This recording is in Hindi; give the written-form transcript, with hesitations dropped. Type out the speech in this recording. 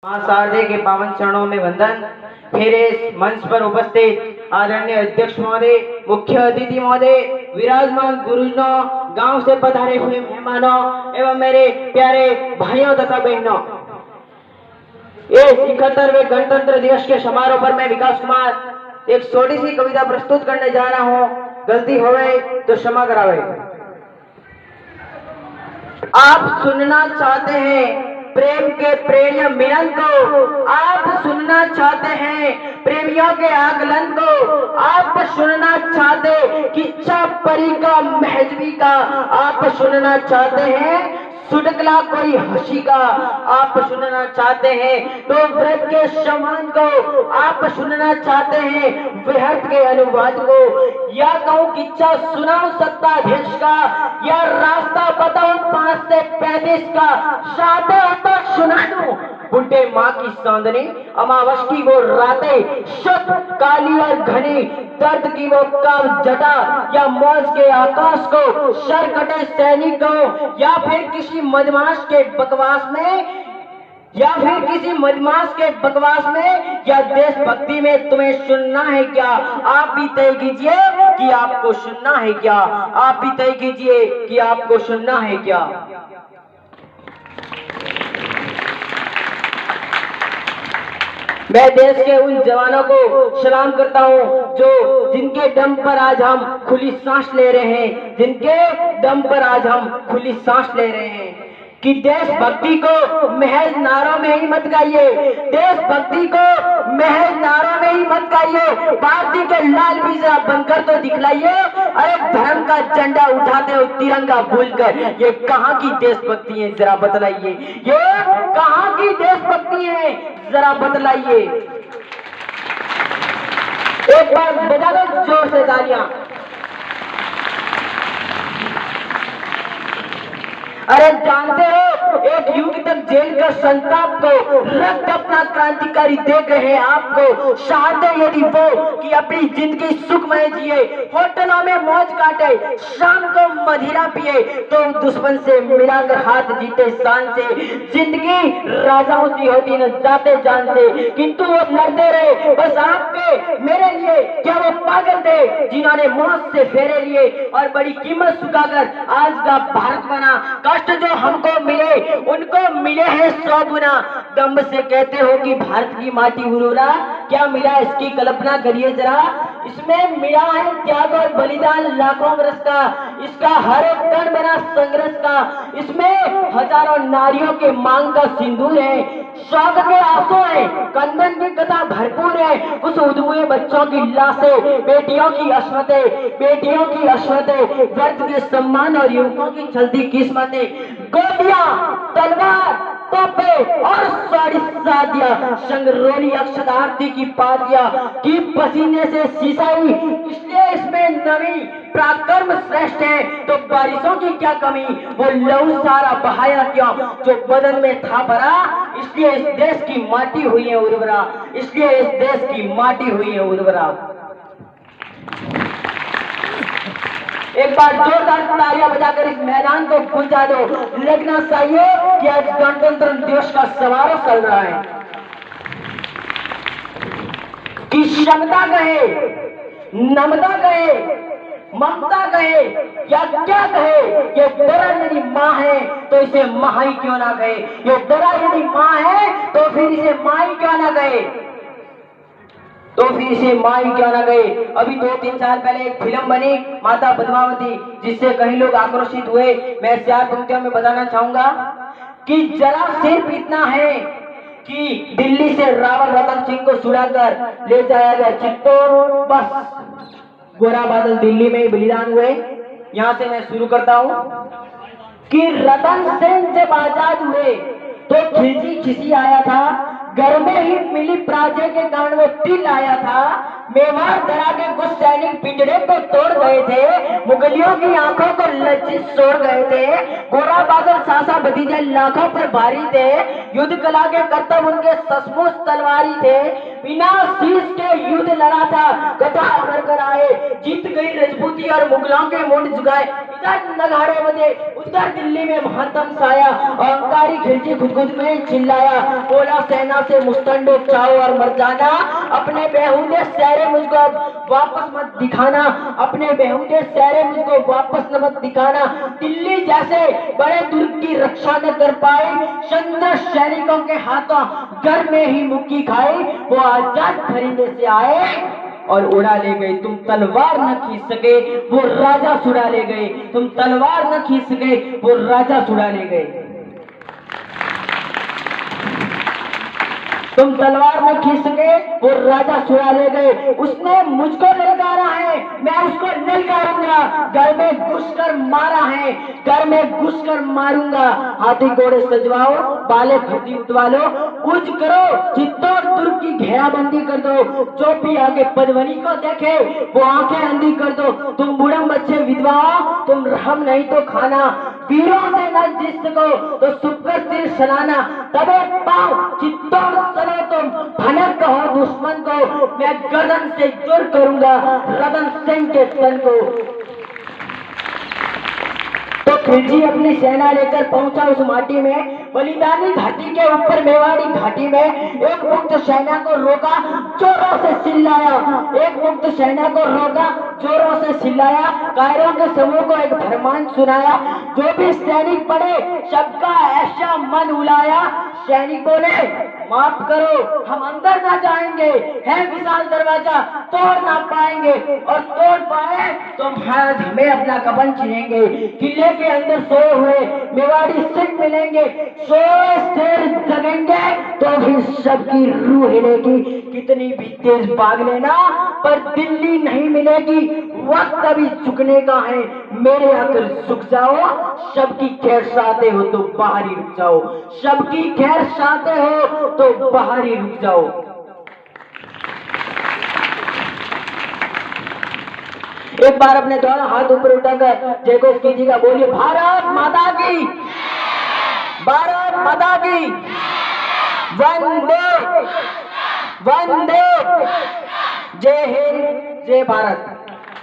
महासारथी के पावन चरणों में वंदन। फिर इस मंच पर उपस्थित आदरणीय अध्यक्ष महोदय, मुख्य अतिथि महोदय, विराजमान गुरुजनों, गांव से पधारे हुए मेहमानों एवं मेरे प्यारे भाइयों तथा बहनों, ये 71वें गणतंत्र दिवस के समारोह पर मैं विकास कुमार एक छोटी सी कविता प्रस्तुत करने जा रहा हूँ। गलती हो गई तो क्षमा करावे। आप सुनना चाहते हैं प्रेम के प्रेम मिलन को, आप सुनना चाहते हैं प्रेमियों के आगलन को, आप सुनना चाहते किच्छा परी का महजबी का, आप सुनना चाहते हैं सुटकला कोई हंसी का, आप सुनना चाहते हैं तो व्रत के समान को, आप सुनना चाहते हैं वृहत के अनुवाद को, या कहूँ किच्छा सुनाऊं सत्ताधीश का, या रास्ता बताऊं 5 से 35 का, चाहते हो तो सुना दूं बुढ़े माँ की चांदनी, अमावस की वो रातें शुद्ध काली और घनी, दर्द की वो काल जटा, या मौज के आकाश को, सर कटे सैनिक को, या फिर किसी मदमाश के बकवास में, या फिर किसी मदमाश के बकवास में, या देशभक्ति में तुम्हें सुनना है क्या? आप भी तय कीजिए कि आपको सुनना है क्या, आप भी तय कीजिए कि आपको सुनना है क्या। मैं देश के उन जवानों को सलाम करता हूं जो जिनके दम पर आज हम खुली सांस ले रहे हैं, जिनके दम पर आज हम खुली सांस ले रहे हैं। कि देशभक्ति को महज नारों में ही मत गाइए, देशभक्ति को महज नारों में ही मत गाइए, पार्टी के लाल बीजा बनकर तो दिखलाइए। अरे धर्म का झंडा उठाते हो तिरंगा भूलकर, ये कहाँ की देशभक्ति है जरा बतलाइए, ये कहाँ की देशभक्ति है जरा बतलाइए। एक बार बजा दो जोर से तालियां। अरे जानते हो एक युग तक जेल का संताप को रक्त अपना क्रांतिकारी देख रहे हैं आपको, चाहते यदि वो कि अपनी जिंदगी सुखमय जिए, होटलों में मौज काटे, शाम को मदिरा पिए, तो दुश्मन से मिलाकर हाथ जीते शान से, जिंदगी राजाओं सी होती न जाते जान से, किंतु वो लड़ते रहे बस आपके मेरे लिए। क्या वो पागल थे जिन्होंने मौत से फेरे लिए और बड़ी कीमत चुकाकर आज का भारत बना? कष्ट जो हमको मिले उनको मिले हैं 100 गुना। दम से कहते हो कि भारत की माटी उर्वरा, क्या मिला इसकी कल्पना करिए जरा। इसमें मिला है त्याग और बलिदान लाखों वर्ष का, इसका हर एक कण बना संघर्ष का, इसमें हजारों नारियों के मांग का सिंदूर है, शौक के आंसू है, कंदन की कथा भरपूर है, कुछ उद्यमी बच्चों की लाशें, बेटियों की अस्मतें, बेटियों की अस्मतें, व्यर्थ के सम्मान और युवकों की चलती किस्मतें, गोलियां, तलवार, तोपे और साड़ी शादियां, संगरोली अक्षरार्थी की पातियां की पसीने से सिंचाई, इसलिए इसमें नमी पराक्रम श्रेष्ठ है। तो बारिशों की क्या कमी, वो लहू सारा बहाया क्यों जो बदन में था भरा, इसलिए इस देश की माटी हुई है उर्वरा, इसलिए इस देश की माटी हुई है उर्वरा। एक बार जोरदार तालियां बजाकर इस मैदान को गुंजा दो। लगना चाहिए कि आज गणतंत्र दिवस का समारोह चल रहा है। कि क्षमता कहे, नम्रता कहे, ममता कहे या क्या कहे, ये बड़ा यदि माँ है तो इसे माँ ही क्यों ना कहे, ये बड़ा यदि माँ है तो फिर इसे माँ ही क्यों ना कहे, तो फिर इसे माँ ही क्यों ना गए। अभी 2-3 साल पहले एक फिल्म बनी माता पद्मावती, जिससे कई लोग आक्रोशित हुए। मैं 4 पंक्तियों में बताना चाहूंगा कि जरा सिर्फ इतना है कि दिल्ली से रावल रतन सिंह को छुड़ाकर ले जाया गया चित्तौड़, बस गोरा बादल दिल्ली में ही बलिदान हुए। यहाँ से मैं शुरू करता हूँ कि रतन सेन जब आजाद हुए तो खिसी खिसी आया था, घर में ही मिली पराजय के कारण वो तिल आया था, मेवाड़ धरा के कुछ सैनिक पिंजरे को तोड़ गए थे, मुगलियों की आंखों को लज्जित छोड़ गए थे। गोरा बादल सासा भतीजे लाखों पर भारी थे, युद्ध कला के करतब उनके सचमुच तलवारी थे। बिना शीश के युद्ध लड़ा था, गदा भरकर आए, जीत गई रजपूती और मुगलों के मुंड झुकाए। इधर नगाड़े बजे, उधर दिल्ली में मातम छाया, अहंकारी खिलची खुदखुद में चिल्लाया, बोला सेना से मुस्तंडो चाहो और मर जाना, अपने बेहुदे सहरे मुझको वापस मत दिखाना, अपने बेहुदे सहरे मुझको वापस मत दिखाना। दिल्ली जैसे बड़े दुर्ग की रक्षा न कर पाए, चंद्र सैनिकों के हाथों घर में ही मुक्की खाई। वो आजाद खरीदने से आए और उड़ा ले गए, तुम तलवार न खींच सके वो राजा छुड़ा ले गए, तुम तलवार न खींच सके वो राजा छुड़ा ले गए। तुम तलवार में खींच सके वो राजा छुड़ा ले गए। उसने मुझको ललकारा है, मैं उसको ललकारूंगा। घर में घुसकर मारा है, घर में घुसकर मारूंगा। हाथी घोड़े सजवाओ, बाले फटी उठवा लो, कुछ करो, चित्तौड़ दुर्ग की घेराबंदी कर दो। जो भी आगे पदवनी को देखे वो आंखें अंधी कर दो। तुम बुढ़म बच्चे विधवाओं, तुम रहम नहीं तो खाना, वीरों से न जिस सको तो सुपर तीर चलाना। तबे पाओ चित्तौड़ चलो तुम, भनक कहो दुश्मन को, मैं गर्दन से जोर करूंगा रतन सिंह के तन को। तो खिलजी अपनी सेना लेकर पहुंचा उस माटी में, बलिदानी घाटी के ऊपर मेवाड़ी घाटी में। एक मुक्त सेना को रोका, जोरों से चिल्लाया, एक मुक्त सेना को रोका, जोरों से चिल्लाया। कायरों के समूह को एक फरमान सुनाया, जो भी सैनिक पड़े सबका ऐसा मन उलाया। सैनिकों ने माफ करो हम अंदर ना जाएंगे, है विशाल दरवाजा तोड़ ना पाएंगे, और तोड़ पाए तो महाराज हमें अपना कफन छीनेंगे। किले के अंदर सोए हुए मेवाड़ी सिख मिलेंगे, सोए देर जगेंगे तो भी सबकी रूह हिलेगी। कितनी भी तेज भाग लेना पर दिल्ली नहीं मिलेगी, वक्त अभी झुकने का है, मेरे आकर झुक जाओ। सबकी खैर चाहते हो तो बाहर ही रुक जाओ, सबकी खैर चाहते हो तो बाहर ही रुक जाओ। एक बार अपने दोनों हाथ ऊपर उठाकर जय घोष कीजिएगा, बोलिए भारत माता की, भारत माता की, वंदे वंदे, जय हिंद जय भारत।